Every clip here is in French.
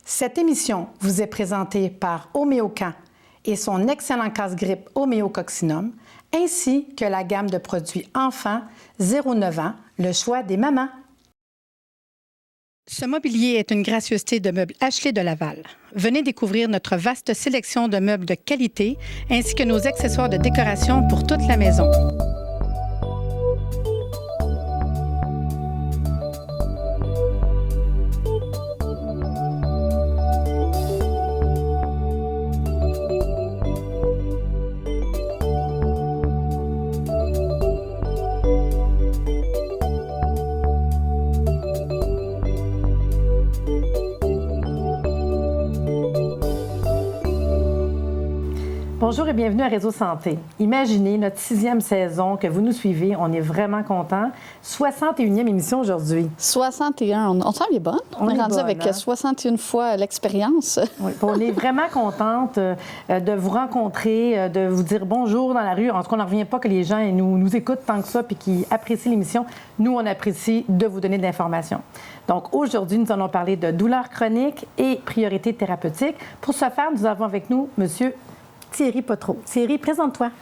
Cette émission vous est présentée par Homéocan et son excellent casse-grippe Homéococcinum, ainsi que la gamme de produits enfants 0-9 ans, le choix des mamans. Ce mobilier est une gracieuseté de meubles Ashley de Laval. Venez découvrir notre vaste sélection de meubles de qualité ainsi que nos accessoires de décoration pour toute la maison. Bonjour et bienvenue à Réseau Santé. Imaginez notre 6e saison que vous nous suivez. On est vraiment contents. 61e émission aujourd'hui. 61. On s'en est bonne. On est rendu avec 61 fois l'expérience. Oui, on est vraiment contente de vous rencontrer, de vous dire bonjour dans la rue. En tout cas, on n'en revient pas que les gens nous écoutent tant que ça et qu'ils apprécient l'émission. Nous, on apprécie de vous donner de l'information. Donc, aujourd'hui, nous allons parler de douleurs chroniques et priorités thérapeutiques. Pour ce faire, nous avons avec nous Monsieur Thierry Potreau. Thierry, présente-toi.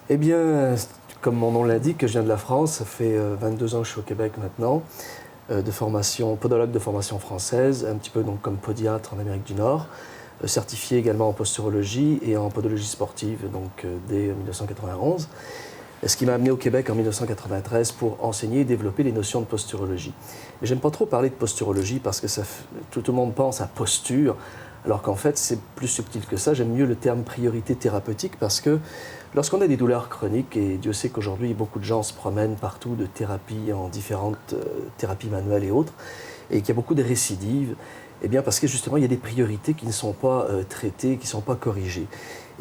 Eh bien, comme mon nom l'indique, je viens de la France. Ça fait 22 ans que je suis au Québec maintenant, podologue de formation française, un petit peu donc comme podiatre en Amérique du Nord, certifié également en posturologie et en podologie sportive, donc dès 1991. Ce qui m'a amené au Québec en 1993 pour enseigner et développer les notions de posturologie. Et j'aime pas trop parler de posturologie parce que tout le monde pense à posture, alors qu'en fait, c'est plus subtil que ça. J'aime mieux le terme priorité thérapeutique parce que lorsqu'on a des douleurs chroniques, et Dieu sait qu'aujourd'hui, beaucoup de gens se promènent partout de thérapies en différentes thérapies manuelles et autres, et qu'il y a beaucoup de récidives, eh bien parce que justement, il y a des priorités qui ne sont pas traitées, qui ne sont pas corrigées.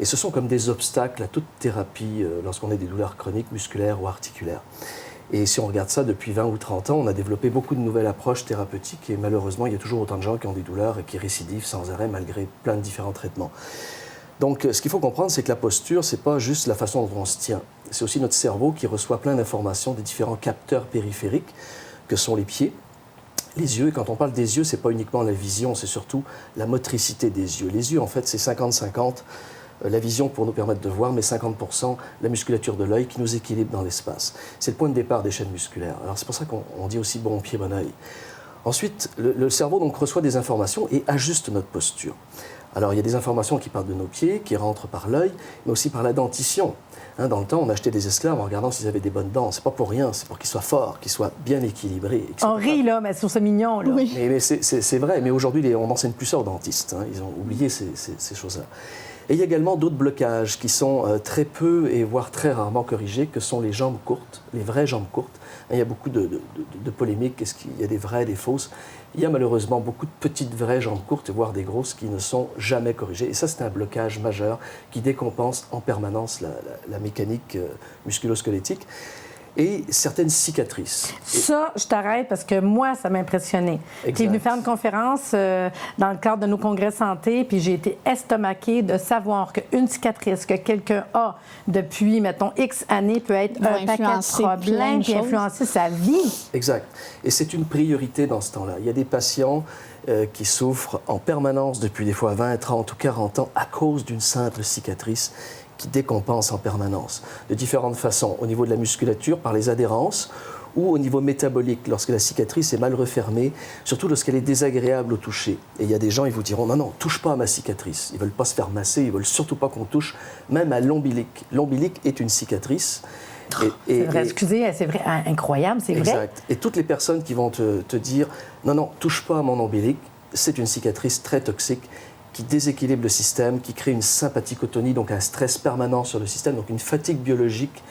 Et ce sont comme des obstacles à toute thérapie lorsqu'on a des douleurs chroniques, musculaires ou articulaires. Et si on regarde ça depuis 20 ou 30 ans, on a développé beaucoup de nouvelles approches thérapeutiques et malheureusement, il y a toujours autant de gens qui ont des douleurs et qui récidivent sans arrêt malgré plein de différents traitements. Donc, ce qu'il faut comprendre, c'est que la posture, ce n'est pas juste la façon dont on se tient. C'est aussi notre cerveau qui reçoit plein d'informations des différents capteurs périphériques que sont les pieds, les yeux. Et quand on parle des yeux, ce n'est pas uniquement la vision, c'est surtout la motricité des yeux. Les yeux, en fait, c'est 50-50. La vision pour nous permettre de voir, mais 50% la musculature de l'œil qui nous équilibre dans l'espace. C'est le point de départ des chaînes musculaires. Alors c'est pour ça qu'on dit aussi bon pied, bon œil. Ensuite, le cerveau donc reçoit des informations et ajuste notre posture. Alors il y a des informations qui partent de nos pieds, qui rentrent par l'œil, mais aussi par la dentition. Dans le temps, on achetait des esclaves en regardant s'ils avaient des bonnes dents. C'est pas pour rien, c'est pour qu'ils soient forts, qu'ils soient bien équilibrés. On rit, là, mais sur ce mignon, là. Oui. Mais c'est vrai, mais aujourd'hui, on n'enseigne plus ça aux dentistes. Ils ont oublié ces choses-là. Et il y a également d'autres blocages qui sont très peu et voire très rarement corrigés, que sont les jambes courtes, les vraies jambes courtes. Il y a beaucoup de polémiques, est-ce qu'il y a des vraies, des fausses? Il y a malheureusement beaucoup de petites vraies jambes courtes, voire des grosses, qui ne sont jamais corrigées. Et ça, c'est un blocage majeur qui décompense en permanence la mécanique musculo-squelettique. Et certaines cicatrices. Ça, je t'arrête parce que moi, ça m'a impressionné. Tu es venu faire une conférence dans le cadre de nos congrès santé, puis j'ai été estomaquée de savoir qu'une cicatrice que quelqu'un a depuis, mettons, X années peut être un paquet de problèmes et influencer sa vie. Exact. Et c'est une priorité dans ce temps-là. Il y a des patients qui souffrent en permanence depuis des fois 20, 30 ou 40 ans à cause d'une simple cicatrice qui décompense en permanence, de différentes façons, au niveau de la musculature, par les adhérences, ou au niveau métabolique, lorsque la cicatrice est mal refermée, surtout lorsqu'elle est désagréable au toucher. Et il y a des gens, ils vous diront, non, touche pas à ma cicatrice. Ils ne veulent pas se faire masser, ils ne veulent surtout pas qu'on touche, même à l'ombilic. L'ombilic est une cicatrice. C'est vrai, excusez, c'est vrai, incroyable, c'est vrai. Exact. Et toutes les personnes qui vont te dire, non, touche pas à mon ombilic, c'est une cicatrice très toxique, qui déséquilibre le système, qui crée une sympathicotonie, donc un stress permanent sur le système, donc une fatigue biologique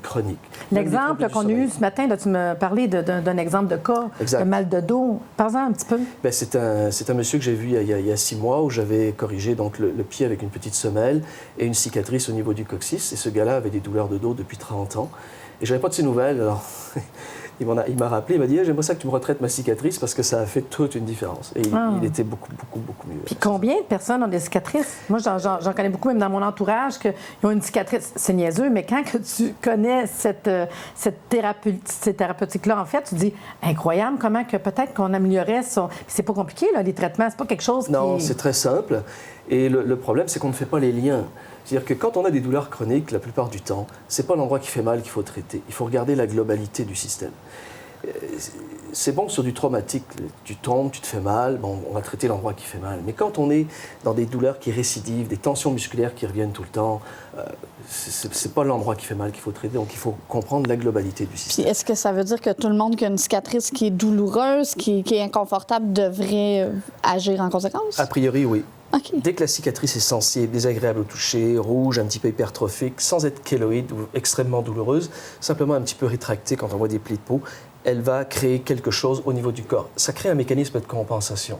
chronique. L'exemple qu'on a eu ce matin, là, tu me parlais d'un exemple de cas, de mal de dos. Parle-en un petit peu. Bien, c'est un monsieur que j'ai vu il y a 6 mois où j'avais corrigé donc, le pied avec une petite semelle et une cicatrice au niveau du coccyx. Et ce gars-là avait des douleurs de dos depuis 30 ans. Et je n'avais pas de ses nouvelles. Alors, il m'a rappelé, il m'a dit hey, j'aimerais ça que tu me retraites ma cicatrice parce que ça a fait toute une différence. Et il était beaucoup mieux. Puis combien de personnes ont des cicatrices? Moi, j'en connais beaucoup, même dans mon entourage, qui ont une cicatrice. C'est niaiseux, mais quand que tu connais cette thérapeutique-là, en fait, tu dis incroyable comment que peut-être qu'on améliorait son. Puis c'est pas compliqué, là, les traitements, c'est pas quelque chose qui. Non, c'est très simple. Et le problème, c'est qu'on ne fait pas les liens. C'est-à-dire que quand on a des douleurs chroniques, la plupart du temps, c'est pas l'endroit qui fait mal qu'il faut traiter. Il faut regarder la globalité du système. C'est bon sur du traumatique, tu tombes, tu te fais mal, bon, on va traiter l'endroit qui fait mal. Mais quand on est dans des douleurs qui récidivent, des tensions musculaires qui reviennent tout le temps, c'est pas l'endroit qui fait mal qu'il faut traiter. Donc il faut comprendre la globalité du système. Puis est-ce que ça veut dire que tout le monde qui a une cicatrice qui est douloureuse, qui est inconfortable, devrait agir en conséquence? A priori, oui. Okay. Dès que la cicatrice est sensible, désagréable au toucher, rouge, un petit peu hypertrophique, sans être kéloïde ou extrêmement douloureuse, simplement un petit peu rétractée quand on voit des plis de peau, elle va créer quelque chose au niveau du corps. Ça crée un mécanisme de compensation.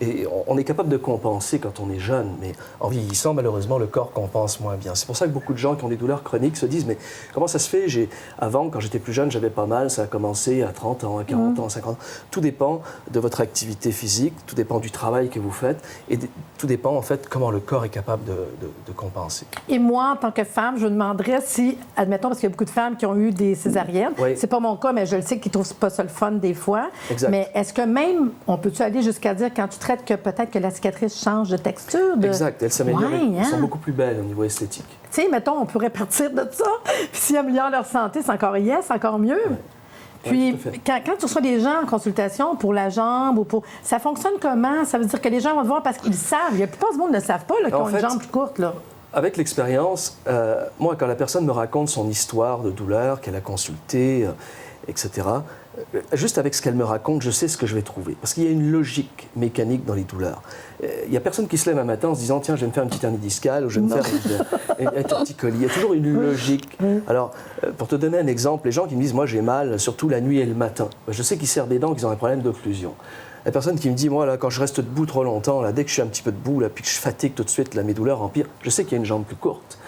Et on est capable de compenser quand on est jeune, mais en vieillissant, malheureusement, le corps compense moins bien. C'est pour ça que beaucoup de gens qui ont des douleurs chroniques se disent « Mais comment ça se fait? Avant, quand j'étais plus jeune, j'avais pas mal. Ça a commencé à 30 ans, à 40 ans, à 50 ans. » Tout dépend de votre activité physique, tout dépend du travail que vous faites, et tout dépend, en fait, comment le corps est capable de compenser. Et moi, en tant que femme, je me demanderais si, admettons, parce qu'il y a beaucoup de femmes qui ont eu des césariennes, oui. C'est pas mon cas, mais je le sais qu'ils trouvent pas ça le fun des fois. Exact. Mais est-ce que même, on peut-tu aller jusqu'à dire, quand tu traites, que peut-être que la cicatrice change de texture? Exact, elle s'améliore, Ouais, elles sont beaucoup plus belles au niveau esthétique. Tu sais, mettons, on pourrait partir de ça, puis s'ils améliorent leur santé, c'est encore encore mieux. Ouais. Puis, quand tu reçois des gens en consultation pour la jambe ou pour... Ça fonctionne comment? Ça veut dire que les gens vont te voir parce qu'ils savent. La plupart du monde ne le savent pas, qu'ils ont une jambe plus courte, là. Avec l'expérience, moi, quand la personne me raconte son histoire de douleur, qu'elle a consultée, etc., juste avec ce qu'elle me raconte, je sais ce que je vais trouver. Parce qu'il y a une logique mécanique dans les douleurs. Il n'y a personne qui se lève un matin en se disant « Tiens, je vais me faire une petite hernie discale ou je vais me faire un torticolis ». Il y a toujours une logique. Alors, pour te donner un exemple, les gens qui me disent « Moi, j'ai mal, surtout la nuit et le matin », je sais qu'ils serrent des dents, qu'ils ont un problème d'occlusion. La personne qui me dit « Moi, là, quand je reste debout trop longtemps, là, dès que je suis un petit peu debout, là, puis que je fatigue tout de suite, là, mes douleurs empirent », je sais qu'il y a une jambe plus courte.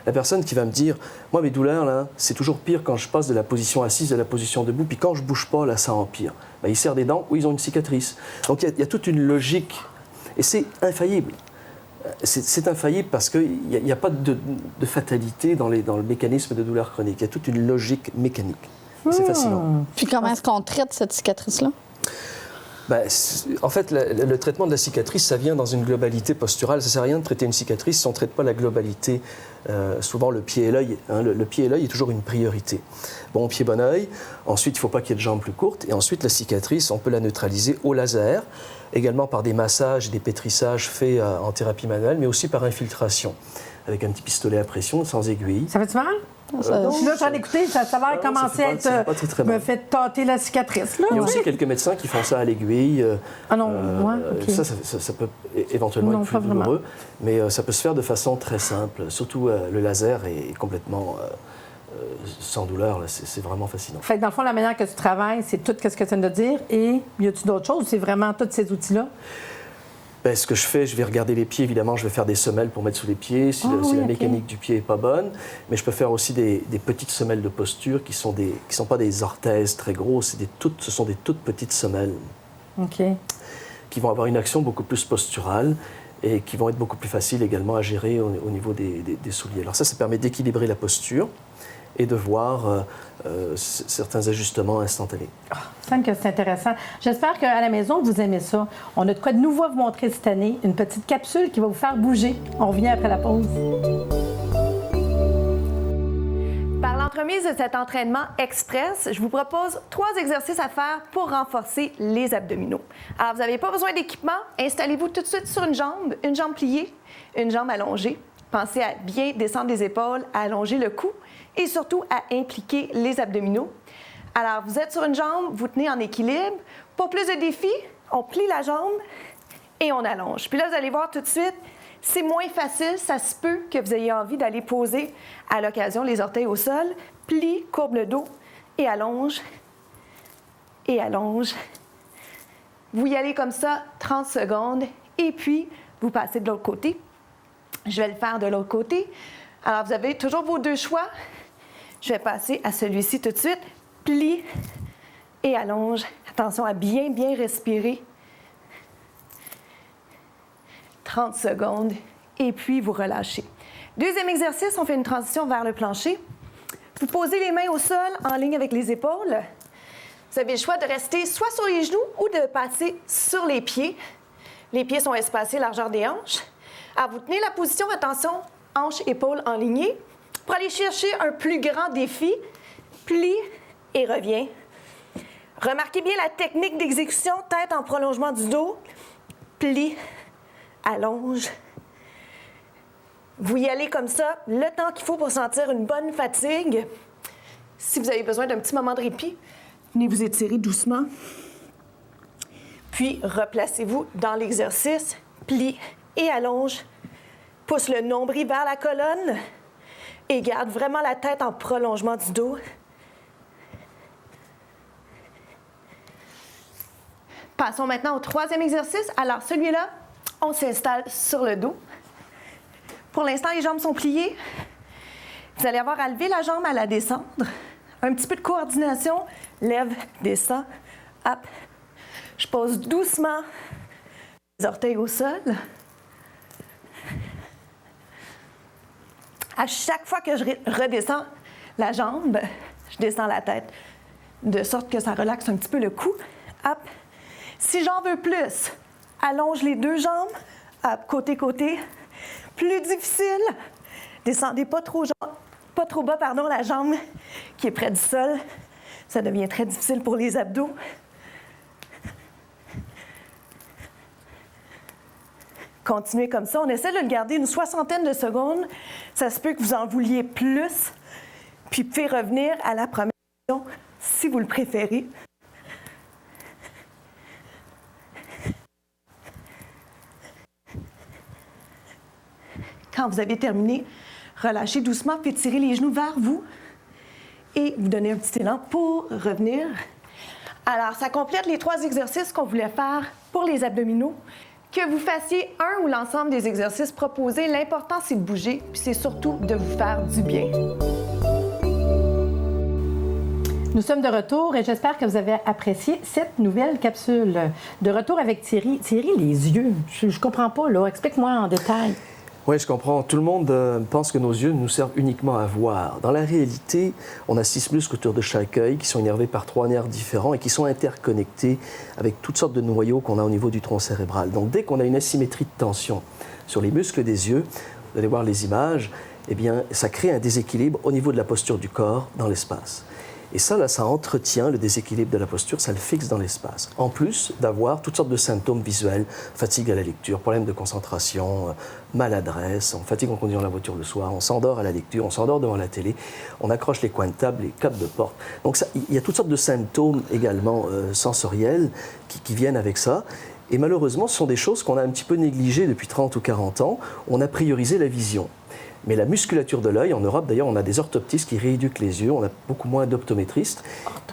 La personne qui va me dire « Moi, mes douleurs, là, c'est toujours pire quand je passe de la position assise à la position debout, puis quand je bouge pas, là, ça empire. » Ils serrent des dents ou ils ont une cicatrice. Donc, il y a toute une logique. Et c'est infaillible. C'est infaillible parce qu'il n'y a pas de fatalité dans le mécanisme de douleur chronique. Il y a toute une logique mécanique. C'est fascinant. Puis comment est-ce qu'on traite cette cicatrice-là? En fait, le traitement de la cicatrice, ça vient dans une globalité posturale. Ça ne sert à rien de traiter une cicatrice si on ne traite pas la globalité. Souvent, le pied et l'œil. Le pied et l'œil est toujours une priorité. Bon pied, bon œil. Ensuite, il ne faut pas qu'il y ait de jambes plus courtes. Et ensuite, la cicatrice, on peut la neutraliser au laser, également par des massages et des pétrissages faits en thérapie manuelle, mais aussi par infiltration, avec un petit pistolet à pression, sans aiguille. Ça fait-tu mal? Je suis là, j'en ai écouté, ça a l'air commencer à être... me fait tâter la cicatrice. Là, il y a aussi quelques médecins qui font ça à l'aiguille. Ah non, okay. Ça peut éventuellement être plus douloureux, mais ça peut se faire de façon très simple. Surtout, le laser est complètement sans douleur. C'est vraiment fascinant. Fait que dans le fond, la manière que tu travailles, c'est tout ce que tu viens de dire. Et y a-tu d'autres choses? C'est vraiment tous ces outils-là? Ce que je fais, je vais regarder les pieds, évidemment, je vais faire des semelles pour mettre sous les pieds si la mécanique du pied n'est pas bonne, mais je peux faire aussi des petites semelles de posture qui sont pas des orthèses très grosses, ce sont des toutes petites semelles qui vont avoir une action beaucoup plus posturale et qui vont être beaucoup plus faciles également à gérer au niveau des souliers. Alors ça permet d'équilibrer la posture et de voir certains ajustements instantanés. Ça que c'est intéressant. J'espère qu'à la maison, vous aimez ça. On a de quoi de nouveau à vous montrer cette année. Une petite capsule qui va vous faire bouger. On revient après la pause. Par l'entremise de cet entraînement express, je vous propose 3 exercices à faire pour renforcer les abdominaux. Alors, vous n'avez pas besoin d'équipement. Installez-vous tout de suite sur une jambe pliée, une jambe allongée. Pensez à bien descendre les épaules, à allonger le cou et surtout à impliquer les abdominaux. Alors, vous êtes sur une jambe, vous tenez en équilibre. Pour plus de défis, on plie la jambe et on allonge. Puis là, vous allez voir tout de suite, c'est moins facile. Ça se peut que vous ayez envie d'aller poser à l'occasion les orteils au sol. Plie, courbe le dos et allonge. Et allonge. Vous y allez comme ça 30 secondes et puis vous passez de l'autre côté. Je vais le faire de l'autre côté. Alors, vous avez toujours vos 2 choix. Je vais passer à celui-ci tout de suite. Plie, et allonge. Attention à bien, bien respirer. 30 secondes et puis vous relâchez. Deuxième exercice, on fait une transition vers le plancher. Vous posez les mains au sol en ligne avec les épaules. Vous avez le choix de rester soit sur les genoux ou de passer sur les pieds. Les pieds sont espacés largeur des hanches. Alors, vous tenez la position, attention, hanches, épaules enlignées. Pour aller chercher un plus grand défi, plie et reviens. Remarquez bien la technique d'exécution, tête en prolongement du dos, plie, allonge. Vous y allez comme ça, le temps qu'il faut pour sentir une bonne fatigue. Si vous avez besoin d'un petit moment de répit, venez vous étirer doucement. Puis, replacez-vous dans l'exercice, plie et allonge. Pousse le nombril vers la colonne et garde vraiment la tête en prolongement du dos. Passons maintenant au troisième exercice. Alors, celui-là, on s'installe sur le dos. Pour l'instant, les jambes sont pliées. Vous allez avoir à lever la jambe, à la descendre. Un petit peu de coordination. Lève, descend, hop. Je pose doucement les orteils au sol. À chaque fois que je redescends la jambe, je descends la tête, de sorte que ça relaxe un petit peu le cou. Hop. Si j'en veux plus, allonge les deux jambes, hop, côté-côté. Plus difficile, descendez pas trop bas, la jambe qui est près du sol. Ça devient très difficile pour les abdos. Continuez comme ça. On essaie de le garder une 60aine de secondes. Ça se peut que vous en vouliez plus. Puis vous pouvez revenir à la première position si vous le préférez. Quand vous avez terminé, relâchez doucement, puis tirez les genoux vers vous et vous donnez un petit élan pour revenir. Alors, ça complète les 3 exercices qu'on voulait faire pour les abdominaux. Que vous fassiez un ou l'ensemble des exercices proposés, l'important, c'est de bouger, puis c'est surtout de vous faire du bien. Nous sommes de retour et j'espère que vous avez apprécié cette nouvelle capsule. De retour avec Thierry. Thierry, les yeux, je comprends pas, là. Explique-moi en détail. Oui, je comprends. Tout le monde pense que nos yeux nous servent uniquement à voir. Dans la réalité, on a 6 muscles autour de chaque œil qui sont innervés par 3 nerfs différents et qui sont interconnectés avec toutes sortes de noyaux qu'on a au niveau du tronc cérébral. Donc, dès qu'on a une asymétrie de tension sur les muscles des yeux, vous allez voir les images, eh bien, ça crée un déséquilibre au niveau de la posture du corps dans l'espace. Et ça, là, ça entretient le déséquilibre de la posture, ça le fixe dans l'espace. En plus d'avoir toutes sortes de symptômes visuels, fatigue à la lecture, problème de concentration, maladresse, on fatigue en conduisant la voiture le soir, on s'endort à la lecture, on s'endort devant la télé, on accroche les coins de table, les câbles de porte. Donc il y a toutes sortes de symptômes également sensoriels qui viennent avec ça. Et malheureusement, ce sont des choses qu'on a un petit peu négligées depuis 30 ou 40 ans. On a priorisé la vision. Mais la musculature de l'œil, en Europe d'ailleurs, on a des orthoptistes qui rééduquent les yeux, on a beaucoup moins d'optométristes.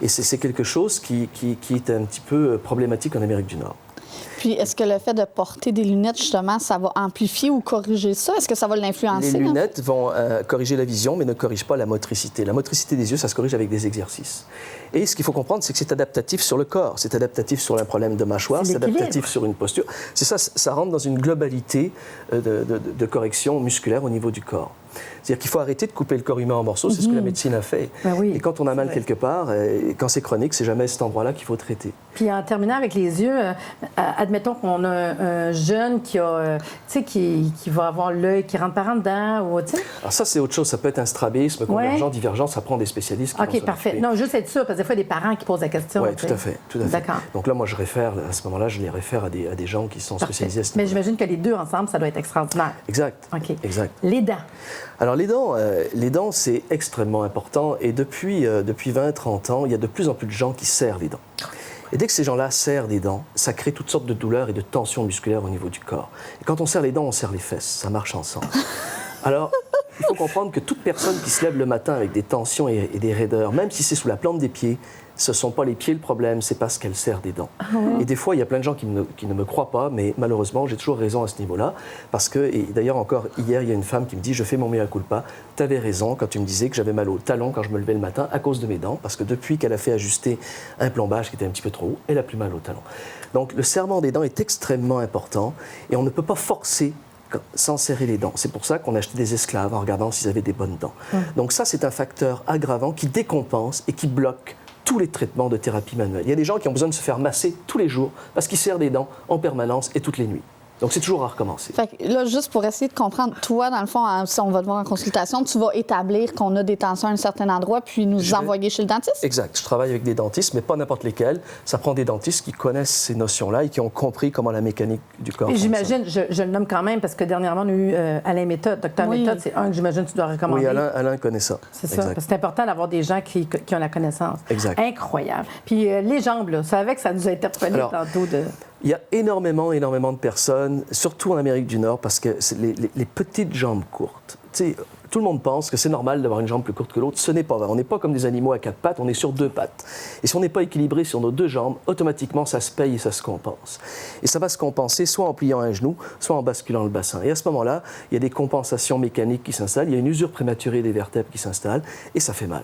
Et c'est quelque chose qui est un petit peu problématique en Amérique du Nord. Puis, est-ce que le fait de porter des lunettes, justement, ça va amplifier ou corriger ça? Est-ce que ça va l'influencer? Les lunettes vont corriger la vision, mais ne corrigent pas la motricité. La motricité des yeux, ça se corrige avec des exercices. Et ce qu'il faut comprendre, c'est que c'est adaptatif sur le corps. C'est adaptatif sur un problème de mâchoire, c'est adaptatif sur une posture. C'est ça, ça rentre dans une globalité de correction musculaire au niveau du corps. C'est-à-dire qu'il faut arrêter de couper le corps humain en morceaux, c'est ce que la médecine a fait. Ben oui, et quand on a mal quelque part, quand c'est chronique, c'est jamais cet endroit-là qu'il faut traiter. Puis en terminant avec les yeux, admettons qu'on a un jeune qui a, qui va avoir l'œil qui rentre par en dedans, ou alors ça, c'est autre chose. Ça peut être un strabisme, convergent, divergent, ça prend des spécialistes qui vont OK, parfait. Non, juste être sûr, parce que des fois, il y a des parents qui posent la question. Oui, tout à fait. D'accord. Donc là, moi, je réfère, à ce moment-là, je les réfère à des gens qui sont spécialisés à ce Mais j'imagine que les deux ensemble, ça doit être extraordinaire. Exact. OK. Exact. Les dents. Alors, les dents, c'est extrêmement important. Et depuis 20-30 ans, il y a de plus en plus de gens qui serrent les dents. Et dès que ces gens-là serrent des dents, ça crée toutes sortes de douleurs et de tensions musculaires au niveau du corps. Et quand on serre les dents, on serre les fesses. Ça marche ensemble. Alors, il faut comprendre que toute personne qui se lève le matin avec des tensions et des raideurs, même si c'est sous la plante des pieds, ce ne sont pas les pieds le problème, c'est parce qu'elle serre des dents. Et des fois, il y a plein de gens qui ne me croient pas, mais malheureusement, j'ai toujours raison à ce niveau-là. Parce que, et d'ailleurs, encore hier, il y a une femme qui me dit, je fais mon mea culpa, tu avais raison quand tu me disais que j'avais mal au talon quand je me levais le matin à cause de mes dents, parce que depuis qu'elle a fait ajuster un plombage qui était un petit peu trop haut, elle a plus mal au talon. Donc, le serrement des dents est extrêmement important et on ne peut pas forcer sans serrer les dents. C'est pour ça qu'on a acheté des esclaves en regardant s'ils avaient des bonnes dents. Donc ça, c'est un facteur aggravant qui décompense et qui bloque tous les traitements de thérapie manuelle. Il y a des gens qui ont besoin de se faire masser tous les jours parce qu'ils serrent des dents en permanence et toutes les nuits. Donc, c'est toujours à recommencer. Fait que là, juste pour essayer de comprendre, toi, dans le fond, si on va te voir en consultation, tu vas établir qu'on a des tensions à un certain endroit puis nous envoyer chez le dentiste? Exact. Je travaille avec des dentistes, mais pas n'importe lesquels. Ça prend des dentistes qui connaissent ces notions-là et qui ont compris comment la mécanique du corps fonctionne. J'imagine, je le nomme quand même parce que dernièrement, on a eu Alain Méthode. Docteur Méthode, c'est un que j'imagine que tu dois recommander. Oui, Alain connaît ça. C'est ça. Parce que c'est important d'avoir des gens qui ont la connaissance. Exact. Incroyable. Puis les jambes, là, ça savais que ça nous a interpellés tantôt de... Il y a énormément de personnes, surtout en Amérique du Nord, parce que c'est les petites jambes courtes. Tu sais, tout le monde pense que c'est normal d'avoir une jambe plus courte que l'autre. Ce n'est pas vrai. On n'est pas comme des animaux à 4 pattes, on est sur 2 pattes. Et si on n'est pas équilibré sur nos 2 jambes, automatiquement, ça se paye et ça se compense. Et ça va se compenser soit en pliant un genou, soit en basculant le bassin. Et à ce moment-là, il y a des compensations mécaniques qui s'installent, il y a une usure prématurée des vertèbres qui s'installe, et ça fait mal.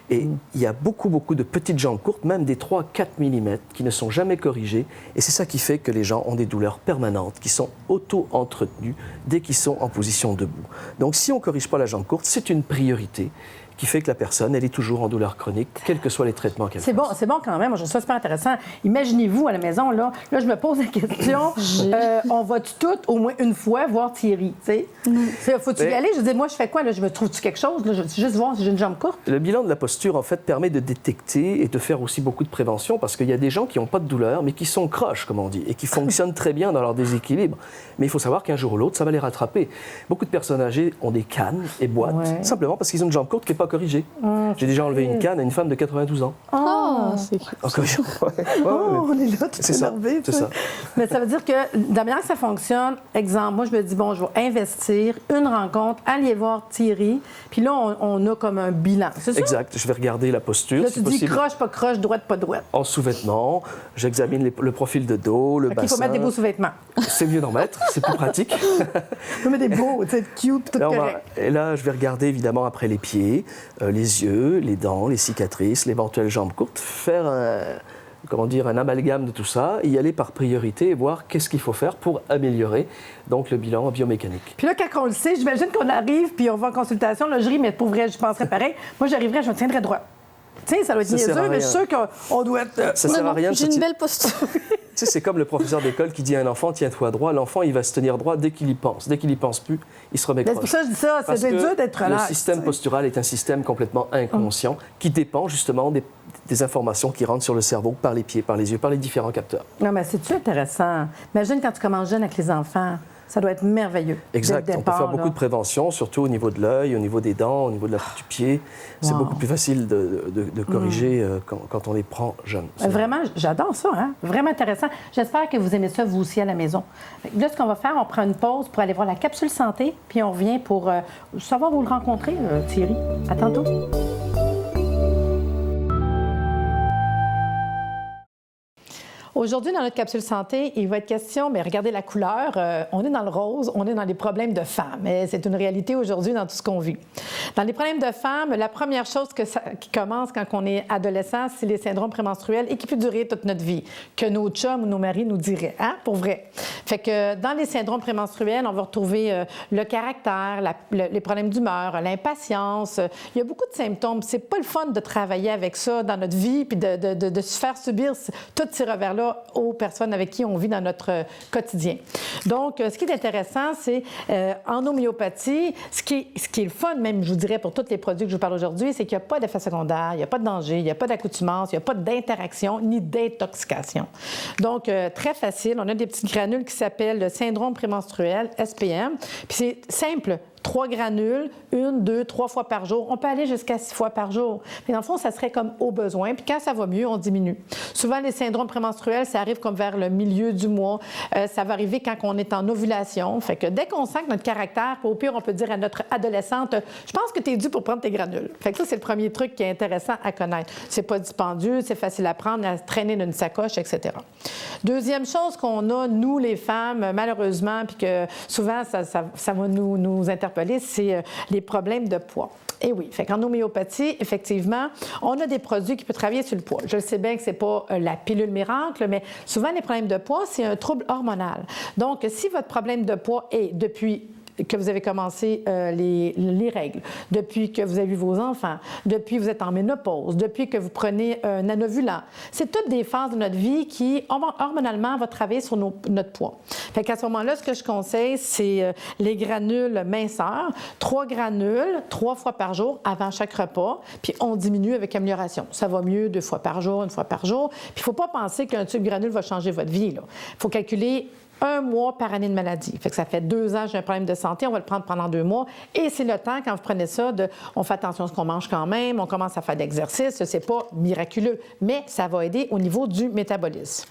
Et il y a beaucoup de petites jambes courtes, même des 3-4 mm, qui ne sont jamais corrigées. Et c'est ça qui fait que les gens ont des douleurs permanentes, qui sont auto-entretenues dès qu'ils sont en position debout. Donc si on ne corrige pas la jambe courte, c'est une priorité qui fait que la personne, elle est toujours en douleur chronique, quels que soient les traitements qu'elle fait. C'est bon quand même. Moi, je trouve ça super intéressant. Imaginez-vous à la maison, là je me pose la question, on va-tu toutes, au moins une fois, voir Thierry? Faut-tu y aller? Je dis, moi, je fais quoi? Là? Je me trouve-tu quelque chose? Là? Je veux juste voir si j'ai une jambe courte? Le bilan de la posture, en fait, permet de détecter et de faire aussi beaucoup de prévention, parce qu'il y a des gens qui n'ont pas de douleur, mais qui sont croches, comme on dit, et qui fonctionnent très bien dans leur déséquilibre. Mais il faut savoir qu'un jour ou l'autre, ça va les rattraper. Beaucoup de personnes âgées ont des cannes et boitent, simplement parce qu'ils ont une jambe courte qui n'est pas corrigée. J'ai déjà enlevé une canne à une femme de 92 ans. C'est on est là, tout énervé. C'est ça. Mais ça veut dire que, de la manière que ça fonctionne, exemple, moi, je me dis, bon, je vais investir une rencontre, aller voir Thierry, puis là, on a comme un bilan. C'est ça? Exact. Je vais regarder la posture. Là, tu dis croche, pas croche, droite, pas droite. En sous-vêtements, j'examine le profil de dos, le bassin. Il faut mettre des beaux sous-vêtements. C'est mieux d'en mettre, c'est plus pratique. Il faut mettre des beaux, tu sais, cute, tout correct. Et là, je vais regarder évidemment après les pieds, les yeux, les dents, les cicatrices, l'éventuelle jambe courte, faire un amalgame de tout ça, y aller par priorité et voir qu'est-ce qu'il faut faire pour améliorer donc le bilan biomécanique. Puis là, quand on le sait, j'imagine qu'on arrive puis on va en consultation, là, je ris, mais pour vrai, je penserais pareil. Moi, j'arriverais, je me tiendrais droit. Tu sais, ça doit être niaiseux, mais je suis sûre qu'on doit être... Ça sert à rien. J'ai une belle posture. Tu sais, c'est comme le professeur d'école qui dit à un enfant, tiens-toi droit. L'enfant, il va se tenir droit dès qu'il y pense. Dès qu'il y pense plus, il se remet croche. C'est pour ça que je dis ça, c'est dur d'être relax. Le système postural est un système complètement inconscient qui dépend justement des informations qui rentrent sur le cerveau par les pieds, par les yeux, par les différents capteurs. Non, mais c'est-tu intéressant? Imagine quand tu commences jeune avec les enfants. Ça doit être merveilleux. Exact. On peut faire beaucoup de prévention, surtout au niveau de l'œil, au niveau des dents, au niveau du pied. C'est beaucoup plus facile de corriger quand on les prend jeunes. Vraiment, j'adore ça. Hein? Vraiment intéressant. J'espère que vous aimez ça, vous aussi, à la maison. Là, ce qu'on va faire, on prend une pause pour aller voir la capsule santé, puis on revient pour savoir où le rencontrer, Thierry. À tantôt. Aujourd'hui, dans notre capsule santé, il va être question, mais regardez la couleur, on est dans le rose, on est dans les problèmes de femmes. Et c'est une réalité aujourd'hui dans tout ce qu'on vit. Dans les problèmes de femmes, la première chose qui commence quand on est adolescent, c'est les syndromes prémenstruels et qui peut durer toute notre vie, que nos chums ou nos maris nous diraient, hein, pour vrai. Fait que dans les syndromes prémenstruels, on va retrouver le caractère, les problèmes d'humeur, l'impatience. Il y a beaucoup de symptômes. C'est pas le fun de travailler avec ça dans notre vie puis de se faire subir tous ces revers-là aux personnes avec qui on vit dans notre quotidien. Donc, ce qui est intéressant, c'est en homéopathie, ce qui est le fun, même, je vous dirais, pour tous les produits que je vous parle aujourd'hui, c'est qu'il n'y a pas d'effet secondaire, il n'y a pas de danger, il n'y a pas d'accoutumance, il n'y a pas d'interaction ni d'intoxication. Donc, très facile. On a des petites granules qui s'appellent le syndrome prémenstruel, SPM. Puis c'est simple. 3 granules, 1, 2, 3 fois par jour. On peut aller jusqu'à 6 fois par jour. Mais dans le fond, ça serait comme au besoin. Puis quand ça va mieux, on diminue. Souvent, les syndromes prémenstruels, ça arrive comme vers le milieu du mois. Ça va arriver quand on est en ovulation. Fait que dès qu'on sent que notre caractère, au pire, on peut dire à notre adolescente, je pense que tu es due pour prendre tes granules. Fait que ça, c'est le premier truc qui est intéressant à connaître. C'est pas dispendieux, c'est facile à prendre, à traîner dans une sacoche, etc. Deuxième chose qu'on a, nous, les femmes, malheureusement, puis que souvent, ça va nous interpeller, c'est les problèmes de poids. Et oui, fait qu'en homéopathie, effectivement, on a des produits qui peuvent travailler sur le poids. Je sais bien que c'est pas la pilule miracle, mais souvent, les problèmes de poids, c'est un trouble hormonal. Donc, si votre problème de poids est depuis que vous avez commencé les règles, depuis que vous avez eu vos enfants, depuis que vous êtes en ménopause, depuis que vous prenez un anovulant. C'est toutes des phases de notre vie qui, hormonalement, vont travailler sur notre poids. Fait qu'à ce moment-là, ce que je conseille, c'est les granules minceurs, 3 granules, 3 fois par jour avant chaque repas, puis on diminue avec amélioration. Ça va mieux 2 fois par jour, 1 fois par jour. Puis il ne faut pas penser qu'un tube granule va changer votre vie. Il faut calculer 1 mois par année de maladie. Fait que ça fait 2 ans, j'ai un problème de santé, on va le prendre pendant 2 mois. Et c'est le temps, quand vous prenez ça, on fait attention à ce qu'on mange quand même, on commence à faire de l'exercice, c'est pas miraculeux, mais ça va aider au niveau du métabolisme.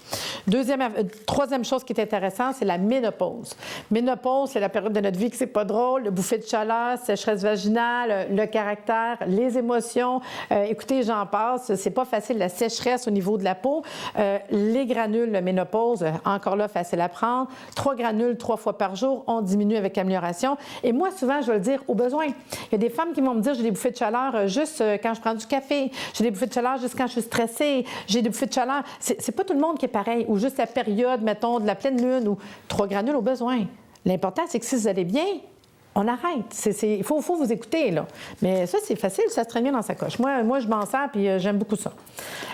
Troisième chose qui est intéressante, c'est la ménopause. Ménopause, c'est la période de notre vie que c'est pas drôle, le bouffée de chaleur, sécheresse vaginale, le caractère, les émotions. Écoutez, j'en passe, c'est pas facile, la sécheresse au niveau de la peau. Les granules, la ménopause, encore là, facile à prendre. 3 granules 3 fois par jour, on diminue avec amélioration. Et moi, souvent, je vais le dire au besoin. Il y a des femmes qui vont me dire, j'ai des bouffées de chaleur juste quand je prends du café, j'ai des bouffées de chaleur juste quand je suis stressée, j'ai des bouffées de chaleur. C'est pas tout le monde qui est pareil. Ou juste la période, mettons, de la pleine lune, ou 3 granules au besoin. L'important, c'est que si vous allez bien, on arrête. Il faut vous écouter, là. Mais ça, c'est facile, ça se traîne bien dans sa coche. Moi je m'en sers, puis j'aime beaucoup ça.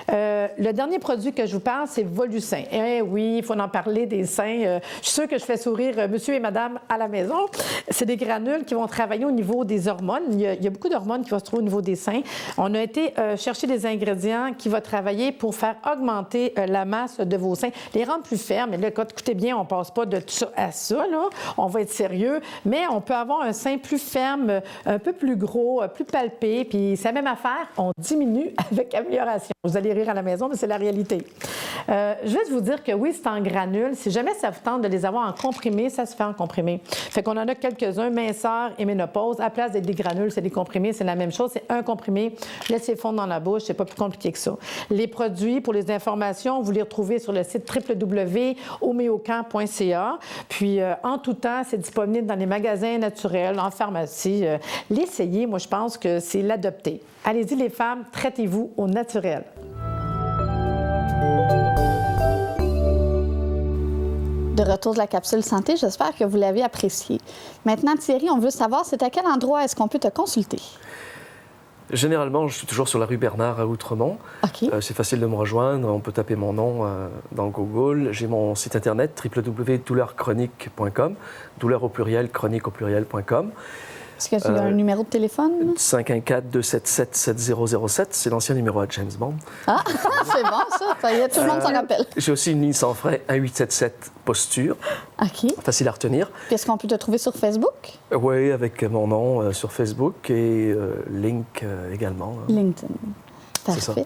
Le dernier produit que je vous parle, c'est Volucin. Eh oui, il faut en parler des seins. Je suis sûre que je fais sourire monsieur et madame à la maison. C'est des granules qui vont travailler au niveau des hormones. Il y a beaucoup d'hormones qui vont se trouver au niveau des seins. On a été chercher des ingrédients qui vont travailler pour faire augmenter la masse de vos seins, les rendre plus fermes. Mais là, écoutez bien, on ne passe pas de ça à ça, là. On va être sérieux, mais on peut avoir un sein plus ferme, un peu plus gros, plus palpé, puis c'est la même affaire, on diminue avec amélioration. Vous allez rire à la maison, mais c'est la réalité. Juste vous dire que oui, c'est en granules. Si jamais ça vous tente de les avoir en comprimé, ça se fait en comprimé. Fait qu'on en a quelques-uns, minceur et ménopause. À la place d'être des granules, c'est des comprimés, c'est la même chose. C'est un comprimé, laissez fondre dans la bouche, c'est pas plus compliqué que ça. Les produits, pour les informations, vous les retrouvez sur le site www.homeocamp.ca. Puis, en tout temps, c'est disponible dans les magasins naturels, en pharmacie. L'essayer, moi, je pense que c'est l'adopter. Allez-y, les femmes, traitez-vous au naturel. De retour de la capsule santé, j'espère que vous l'avez apprécié. Maintenant, Thierry, on veut savoir, c'est à quel endroit est-ce qu'on peut te consulter? Généralement, je suis toujours sur la rue Bernard à Outremont. OK. C'est facile de me rejoindre. On peut taper mon nom dans Google. J'ai mon site internet www.douleurchronique.com, douleur au pluriel, chronique au pluriel.com. Est-ce que tu as un numéro de téléphone? 514-277-7007. C'est l'ancien numéro à James Bond. Ah, c'est bon, ça. Tout le monde s'en rappelle. J'ai aussi une ligne sans frais, 1877 Posture. OK. Facile à retenir. Puis est-ce qu'on peut te trouver sur Facebook? Oui, avec mon nom sur Facebook et Link également. LinkedIn. Parfait. C'est ça.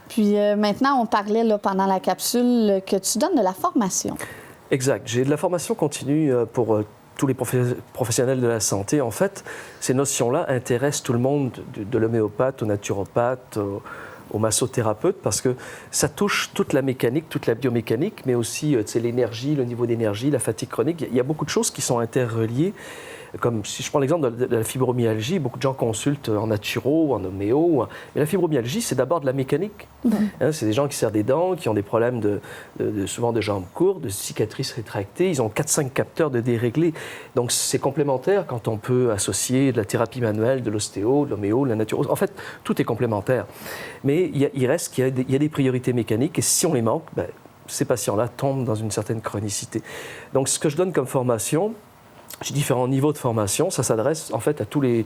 Puis maintenant, on parlait là, pendant la capsule que tu donnes de la formation. Exact. J'ai de la formation continue pour tous les professionnels de la santé. En fait, ces notions-là intéressent tout le monde, de l'homéopathe au naturopathe, au massothérapeute, parce que ça touche toute la mécanique, toute la biomécanique, mais aussi l'énergie, le niveau d'énergie, la fatigue chronique. Il y a beaucoup de choses qui sont interreliées. Comme si je prends l'exemple de la fibromyalgie, beaucoup de gens consultent en naturo, en homéo. Mais la fibromyalgie, c'est d'abord de la mécanique. C'est des gens qui serrent des dents, qui ont des problèmes souvent de jambes courtes, de cicatrices rétractées. Ils ont 4-5 capteurs de déréglés. Donc c'est complémentaire quand on peut associer de la thérapie manuelle, de l'ostéo, de l'homéo, de la naturo. En fait, tout est complémentaire. Mais il reste qu'il y a des priorités mécaniques. Et si on les manque, ces patients-là tombent dans une certaine chronicité. Donc ce que je donne comme formation, j'ai différents niveaux de formation. Ça s'adresse en fait à toutes les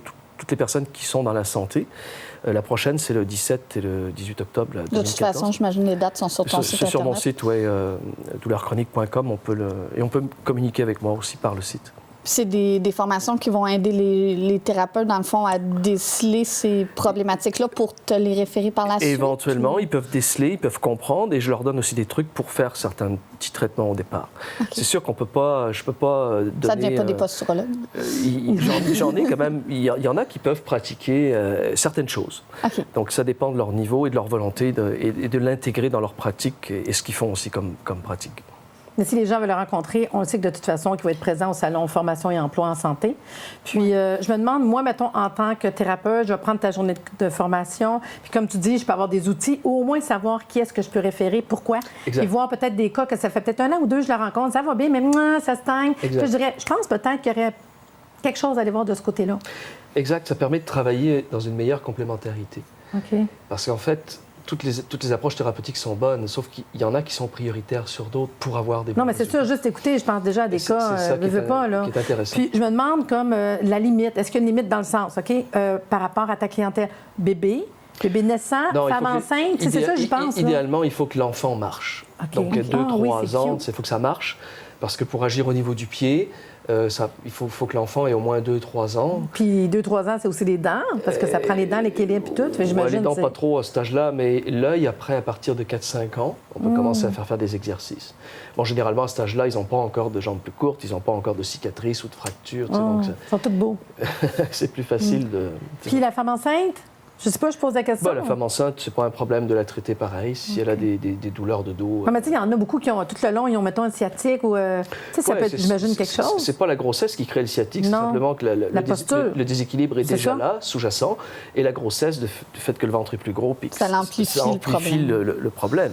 personnes qui sont dans la santé. La prochaine, c'est le 17 et le 18 octobre 2014. De toute façon, j'imagine les dates sont sur ton site internet. Sur mon site, oui, douleurchronique.com. On peut communiquer avec moi aussi par le site. c'est des formations qui vont aider les thérapeutes, dans le fond, à déceler ces problématiques-là pour te les référer par la suite? Éventuellement, ils peuvent déceler, ils peuvent comprendre, et je leur donne aussi des trucs pour faire certains petits traitements au départ. Okay. C'est sûr je peux pas donner... Ça ne devient pas des posturologues? J'en ai quand même, il y en a qui peuvent pratiquer certaines choses. Okay. Donc ça dépend de leur niveau et de leur volonté et de l'intégrer dans leur pratique et ce qu'ils font aussi comme pratique. Mais si les gens veulent le rencontrer, on le sait que de toute façon, qu'il va être présent au salon Formation et Emploi en santé. Puis, je me demande, moi, mettons, en tant que thérapeute, je vais prendre ta journée de formation. Puis, comme tu dis, je peux avoir des outils ou au moins savoir qui est-ce que je peux référer, pourquoi. Exact. Et voir peut-être des cas que ça fait peut-être 1 an ou 2, je la rencontre, ça va bien, mais ça se teigne. Puis, je dirais, je pense peut-être qu'il y aurait quelque chose à aller voir de ce côté-là. Exact. Ça permet de travailler dans une meilleure complémentarité. OK. Parce qu'en fait, toutes les approches thérapeutiques sont bonnes, sauf qu'il y en a qui sont prioritaires sur d'autres pour avoir des bons mais c'est sûr, juste écouter, je pense déjà à des cas, qui est intéressant. Puis je me demande comme la limite, est-ce qu'il y a une limite dans le sens, OK, par rapport à ta clientèle bébé naissant, femme enceinte, c'est ça, j'y pense. Idéalement, il faut que l'enfant marche. Okay. Donc 2-3 ans, il faut que ça marche, parce que pour agir au niveau du pied, il faut que l'enfant ait au moins 2-3 ans. Puis 2-3 ans, c'est aussi les dents, parce que ça prend les dents, l'équilibre et tout. Les dents, pas trop à cet âge-là, mais l'œil, après, à partir de 4-5 ans, on peut commencer à faire des exercices. Bon, généralement, à cet âge-là, ils n'ont pas encore de jambes plus courtes, ils n'ont pas encore de cicatrices ou de fractures. Donc ils sont tous beaux. C'est plus facile de... Puis la femme enceinte? Je ne sais pas, je pose la question. La femme enceinte, c'est pas un problème de la traiter pareil si elle a des douleurs de dos. Mais tu sais, il y en a beaucoup qui ont tout le long, ils ont, mettons, un sciatique ou. Ça peut être, j'imagine, quelque chose. C'est pas la grossesse qui crée le sciatique, c'est simplement que le déséquilibre est déjà là, sous-jacent, et la grossesse, du fait que le ventre est plus gros, puis ça amplifie le problème.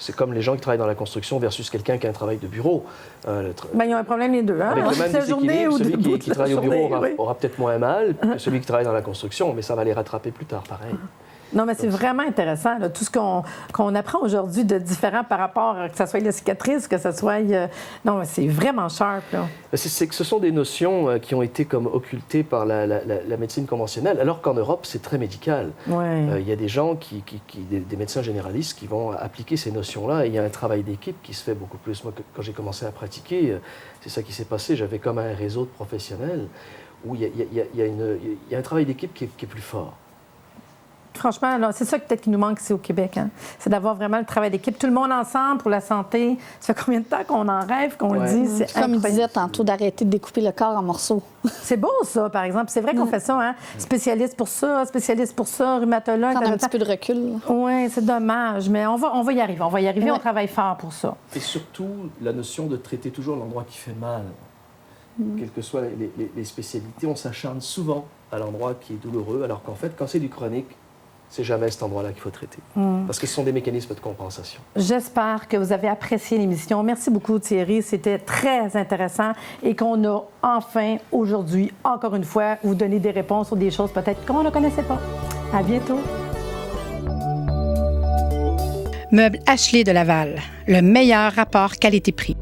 C'est comme les gens qui travaillent dans la construction versus quelqu'un qui a un travail de bureau. Ils ont un problème les deux. Hein? Avec le même déséquilibre, celui qui travaille au bureau aura peut-être moins mal que celui qui travaille dans la construction, mais ça va les rattraper plus tard, pareil. Non, mais c'est vraiment intéressant, là, tout ce qu'on apprend aujourd'hui de différent par rapport à que ce soit la cicatrice, que ce soit... Non, c'est vraiment sharp, là. C'est que ce sont des notions qui ont été comme occultées par la médecine conventionnelle, alors qu'en Europe, c'est très médical. Ouais. Y a des gens, des médecins généralistes qui vont appliquer ces notions-là, et il y a un travail d'équipe qui se fait beaucoup plus. Moi, quand j'ai commencé à pratiquer, c'est ça qui s'est passé. J'avais comme un réseau de professionnels où il y a un travail d'équipe qui est plus fort. Franchement, c'est ça peut-être qui nous manque ici au Québec. Hein? C'est d'avoir vraiment le travail d'équipe. Tout le monde ensemble pour la santé. Ça fait combien de temps qu'on en rêve, qu'on le dit? C'est comme il disait tantôt, d'arrêter de découper le corps en morceaux. C'est beau, ça, par exemple. C'est vrai qu'on fait ça, hein? Spécialiste pour ça, rhumatologue. Prendre un petit peu de recul. Oui, c'est dommage, mais on va y arriver. On travaille fort pour ça. Et surtout, la notion de traiter toujours l'endroit qui fait mal. Quelles que soient les spécialités, on s'acharne souvent à l'endroit qui est douloureux, alors qu'en fait, quand c'est du chronique, c'est jamais cet endroit-là qu'il faut traiter. Parce que ce sont des mécanismes de compensation. J'espère que vous avez apprécié l'émission. Merci beaucoup, Thierry. C'était très intéressant et qu'on a enfin, aujourd'hui, encore une fois, vous donné des réponses sur des choses peut-être qu'on ne connaissait pas. À bientôt. Meubles Ashley de Laval, le meilleur rapport qualité-prix.